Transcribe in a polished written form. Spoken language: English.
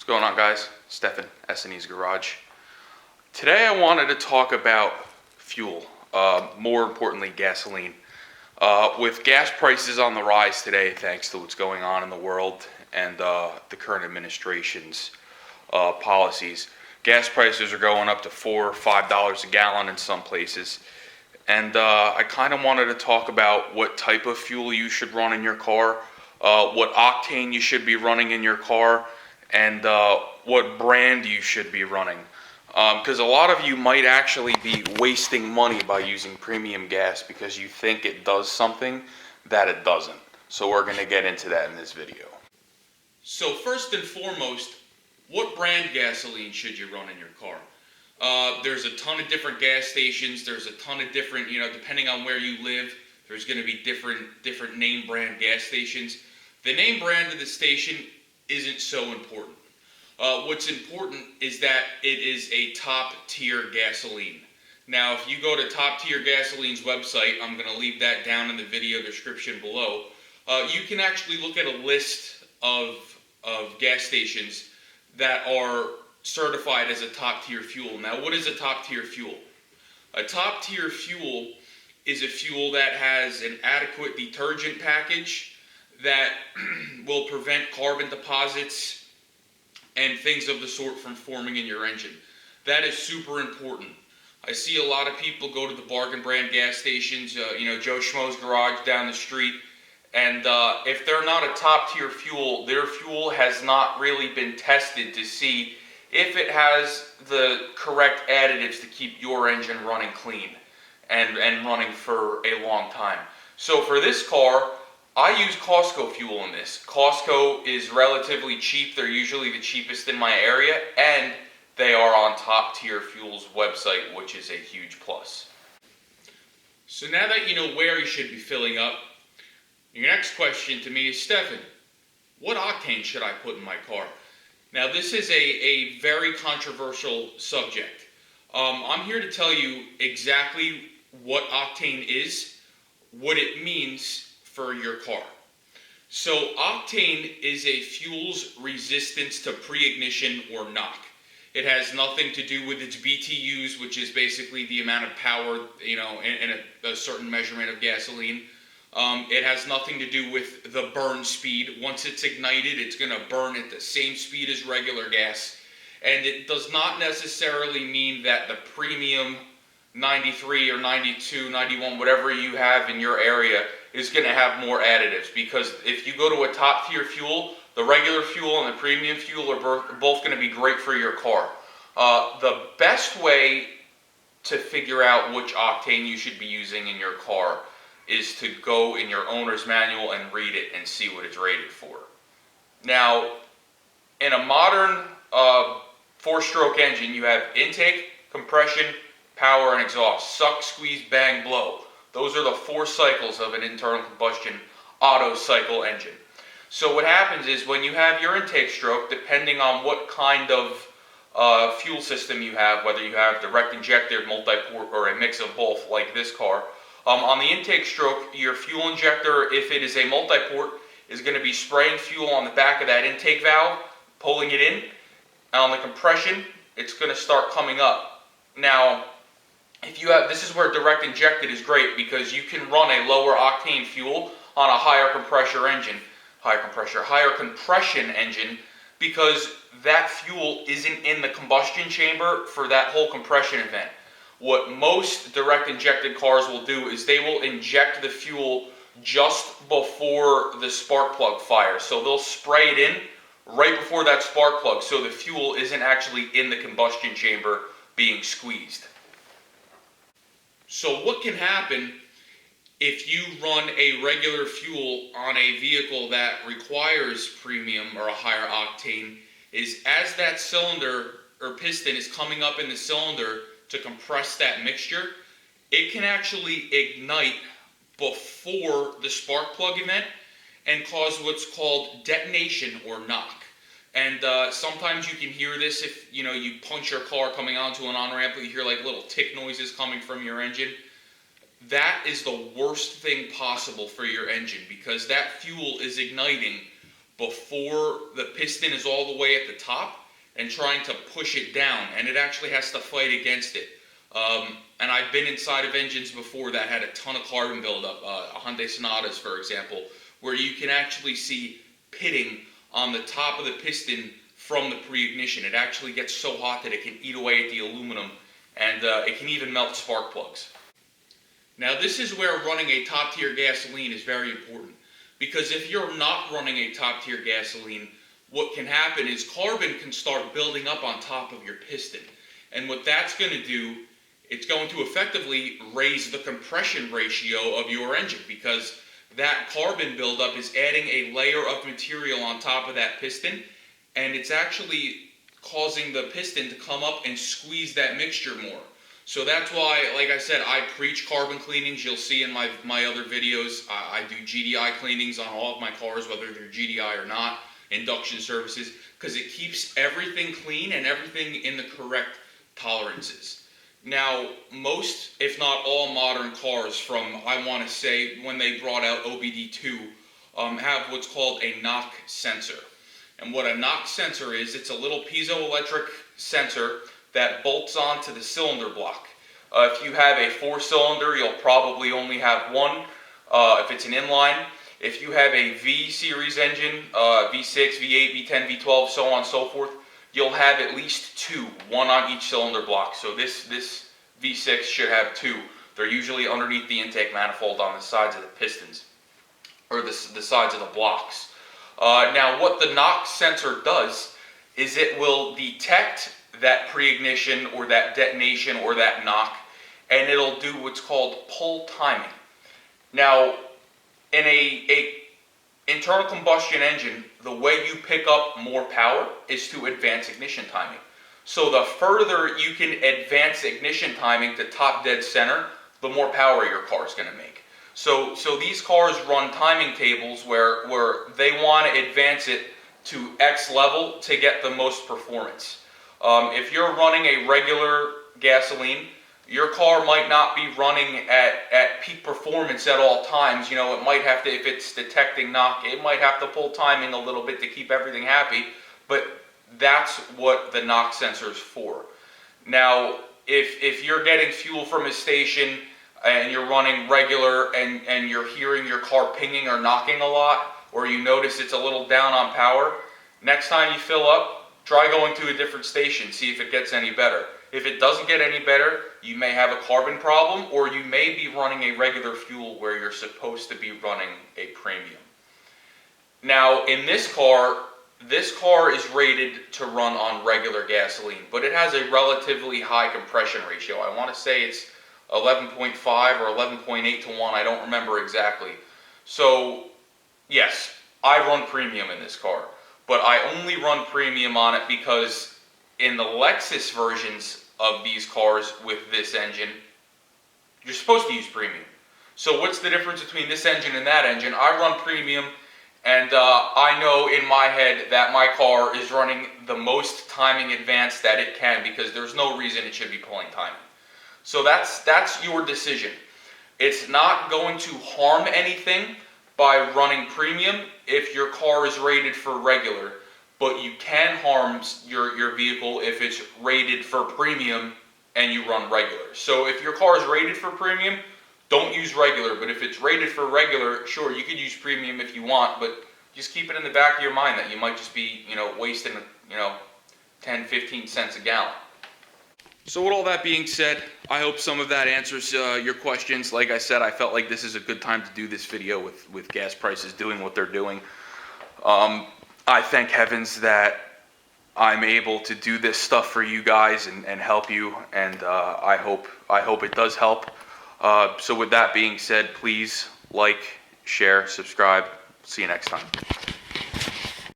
What's going on, guys? Stefan, S&E's Garage. Today I wanted to talk about fuel, more importantly gasoline. With gas prices on the rise today, thanks to what's going on in the world and the current administration's policies, gas prices are going up to $4 or $5 a gallon in some places. And I kind of wanted to talk about what type of fuel you should run in your car, what octane you should be running in your car, and what brand you should be running. Because a lot of you might actually be wasting money by using premium gas because you think it does something that it doesn't. So we're going to get into that in this video. So first and foremost, what brand gasoline should you run in your car? There's a ton of different gas stations. There's a ton of different, depending on where you live, there's going to be different name brand gas stations. The name brand of the station isn't so important. What's important is that it is a top tier gasoline. Now, if you go to Top Tier Gasoline's website, I'm going to leave that down in the video description below, you can actually look at a list of gas stations that are certified as a top tier fuel. Now, what is a top tier fuel? A top tier fuel is a fuel that has an adequate detergent package that will prevent carbon deposits and things of the sort from forming in your engine. That is super important. I see a lot of people go to the bargain brand gas stations, Joe Schmo's Garage down the street, and if they're not a top tier fuel, their fuel has not really been tested to see if it has the correct additives to keep your engine running clean and running for a long time. So for this car, I use Costco fuel in this. Costco is relatively cheap. They're usually the cheapest in my area, and they are on Top Tier Fuel's website, which is a huge plus. So now that you know where you should be filling up, your next question to me is, Stefan, what octane should I put in my car? Now, this is a very controversial subject. I'm here to tell you exactly what octane is, what it means for your car. So octane is a fuel's resistance to preignition or knock. It has nothing to do with its BTUs, which is basically the amount of power, in a certain measurement of gasoline. It has nothing to do with the burn speed. Once it's ignited, it's going to burn at the same speed as regular gas. And it does not necessarily mean that the premium 93 or 92, 91, whatever you have in your area is going to have more additives. Because if you go to a top tier fuel, the regular fuel and the premium fuel are both going to be great for your car. The best way to figure out which octane you should be using in your car is to go in your owner's manual and read it and see what it's rated for. Now, in a modern 4-stroke engine, you have intake, compression, power, and exhaust. Suck, squeeze, bang, blow. Those are the 4 cycles of an internal combustion auto cycle engine. So what happens is when you have your intake stroke, depending on what kind of fuel system you have, whether you have direct injector, multi-port, or a mix of both like this car, on the intake stroke, your fuel injector, if it is a multi-port, is going to be spraying fuel on the back of that intake valve, pulling it in. And on the compression, it's going to start coming up. Now, if you have, this is where direct injected is great because you can run a lower octane fuel on a higher compression engine because that fuel isn't in the combustion chamber for that whole compression event. What most direct injected cars will do is they will inject the fuel just before the spark plug fires. So they'll spray it in right before that spark plug so the fuel isn't actually in the combustion chamber being squeezed. So what can happen if you run a regular fuel on a vehicle that requires premium or a higher octane is as that cylinder or piston is coming up in the cylinder to compress that mixture, it can actually ignite before the spark plug event and cause what's called detonation or knock. And sometimes you can hear this if you punch your car coming onto an on-ramp, you hear like little tick noises coming from your engine. That is the worst thing possible for your engine because that fuel is igniting before the piston is all the way at the top and trying to push it down, and it actually has to fight against it. And I've been inside of engines before that had a ton of carbon buildup, Hyundai Sonatas for example, where you can actually see pitting on the top of the piston from the pre-ignition. It actually gets so hot that it can eat away at the aluminum, and it can even melt spark plugs. Now this is where running a top tier gasoline is very important, because if you're not running a top tier gasoline, what can happen is carbon can start building up on top of your piston. And what that's going to do, it's going to effectively raise the compression ratio of your engine, because that carbon buildup is adding a layer of material on top of that piston, and it's actually causing the piston to come up and squeeze that mixture more. So that's why, like I said, I preach carbon cleanings. You'll see in my other videos, I do GDI cleanings on all of my cars, whether they're GDI or not, induction services, because it keeps everything clean and everything in the correct tolerances. Now, most, if not all, modern cars from, I want to say, when they brought out OBD2, have what's called a knock sensor. And what a knock sensor is, it's a little piezoelectric sensor that bolts onto the cylinder block. If you have a 4-cylinder, you'll probably only have one, if it's an inline. If you have a V series engine, V6, V8, V10, V12, so on and so forth, you'll have at least two, one on each cylinder block. So this V6 should have two. They're usually underneath the intake manifold on the sides of the pistons, or the sides of the blocks. Now what the knock sensor does is it will detect that pre-ignition or that detonation or that knock, and it'll do what's called pull timing. Now, in a internal combustion engine, the way you pick up more power is to advance ignition timing. So the further you can advance ignition timing to top dead center, the more power your car is going to make. So these cars run timing tables where they want to advance it to X level to get the most performance. If you're running a regular gasoline, your car might not be running at peak performance at all times. You know, it might have to, if it's detecting knock, it might have to pull timing a little bit to keep everything happy, but that's what the knock sensor is for. Now, if you're getting fuel from a station and you're running regular and you're hearing your car pinging or knocking a lot, or you notice it's a little down on power, next time you fill up, try going to a different station, see if it gets any better. If it doesn't get any better, you may have a carbon problem, or you may be running a regular fuel where you're supposed to be running a premium. Now, in this car is rated to run on regular gasoline, but it has a relatively high compression ratio. I want to say it's 11.5 or 11.8 to 1, I don't remember exactly. So, yes, I run premium in this car, but I only run premium on it because in the Lexus versions of these cars with this engine, you're supposed to use premium. So what's the difference between this engine and that engine? I run premium, and I know in my head that my car is running the most timing advanced that it can, because there's no reason it should be pulling timing. So that's your decision. It's not going to harm anything by running premium if your car is rated for regular, but you can harm your vehicle if it's rated for premium and you run regular. So if your car is rated for premium, don't use regular, but if it's rated for regular, sure, you could use premium if you want, but just keep it in the back of your mind that you might just be, wasting, 10, 15 cents a gallon. So with all that being said, I hope some of that answers your questions. Like I said, I felt like this is a good time to do this video with gas prices doing what they're doing. I thank heavens that I'm able to do this stuff for you guys and help you, and I hope it does help. So with that being said, please like, share, subscribe. See you next time.